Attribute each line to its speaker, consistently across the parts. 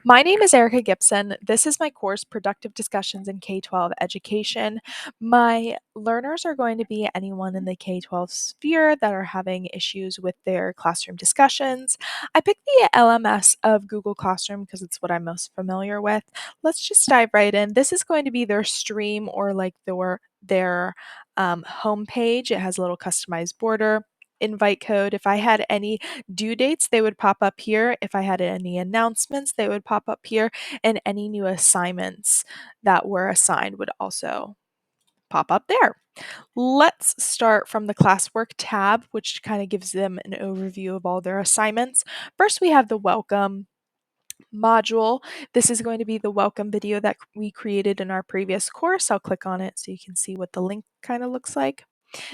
Speaker 1: My name is Erica Gibson. This is my course, Productive Discussions in K-12 Education. My learners are going to be anyone in the K-12 sphere that are having issues with their classroom discussions. I picked the LMS of Google Classroom because it's what I'm most familiar with. Let's just dive right in. This is going to be their stream or like their home page. It has a little customized border. Invite code. If I had any due dates, they would pop up here. If I had any announcements, they would pop up here, and any new assignments that were assigned would also pop up there. Let's start from the classwork tab, which kind of gives them an overview of all their assignments. First, we have the welcome module. This is going to be the welcome video that we created in our previous course. I'll click on it so you can see what the link kind of looks like.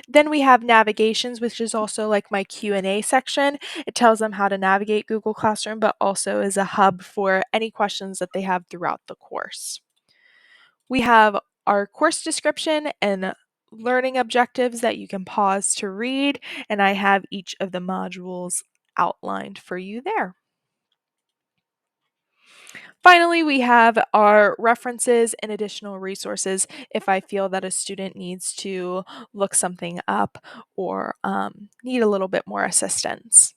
Speaker 1: Then we have navigations, which is also like my Q&A section. It tells them how to navigate Google Classroom, but also is a hub for any questions that they have throughout the course. We have our course description and learning objectives that you can pause to read, and I have each of the modules outlined for you there. Finally, we have our references and additional resources if I feel that a student needs to look something up or need a little bit more assistance.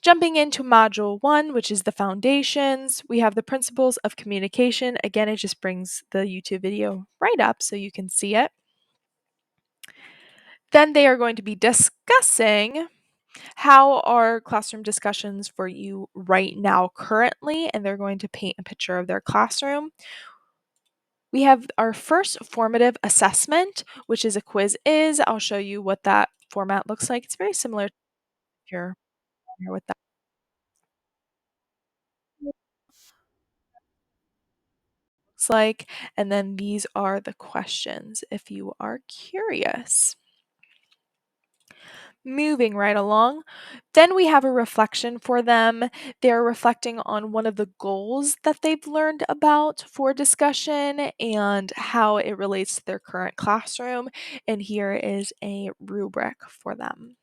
Speaker 1: Jumping into Module 1, which is the foundations, we have the principles of communication. Again, it just brings the YouTube video right up so you can see it. Then they are going to be discussing how are classroom discussions for you right now currently, and they're going to paint a picture of their classroom. We have our first formative assessment, which is a quiz is. I'll show you what that format looks like. It's very similar if you're familiar with that. Looks like, and then these are the questions if you are curious. Moving right along, then we have a reflection for them. They're reflecting on one of the goals that they've learned about for discussion and how it relates to their current classroom. And here is a rubric for them.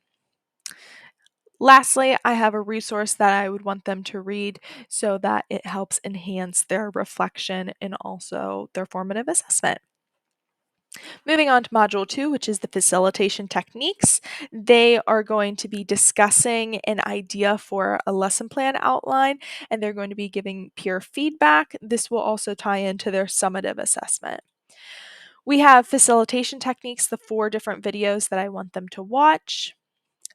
Speaker 1: Lastly, I have a resource that I would want them to read so that it helps enhance their reflection and also their formative assessment. Moving on to Module 2, which is the facilitation techniques, they are going to be discussing an idea for a lesson plan outline, and they're going to be giving peer feedback. This will also tie into their summative assessment. We have facilitation techniques, the 4 different videos that I want them to watch.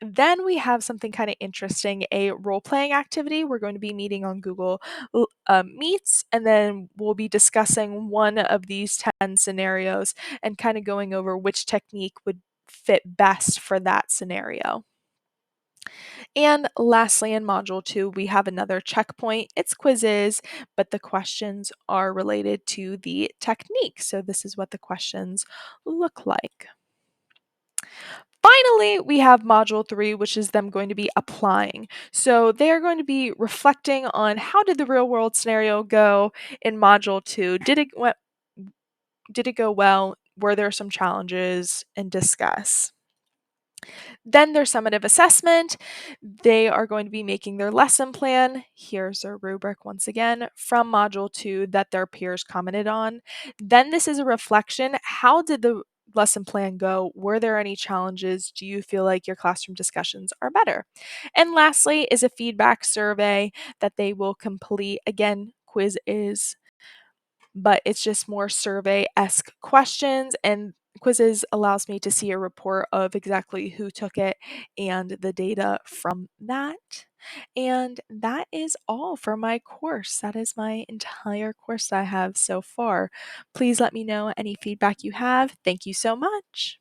Speaker 1: Then we have something kind of interesting, a role-playing activity. We're going to be meeting on Google Meets, and then we'll be discussing one of these 10 scenarios and kind of going over which technique would fit best for that scenario. And lastly, in Module 2, we have another checkpoint. It's quizzes, but the questions are related to the technique. So this is what the questions look like. Finally, we have Module 3, which is them going to be applying. So they're going to be reflecting on how did the real world scenario go in Module 2? Did it go well? Were there some challenges? And discuss. Then their summative assessment. They are going to be making their lesson plan. Here's their rubric once again from Module 2 that their peers commented on. Then this is a reflection. How did the lesson plan go? Were there any challenges? Do you feel like your classroom discussions are better? And lastly is a feedback survey that they will complete. Again, quiz is, but it's just more survey-esque questions, and quizzes allows me to see a report of exactly who took it and the data from that. And that is all for my course. That is my entire course that I have so far. Please let me know any feedback you have. Thank you so much.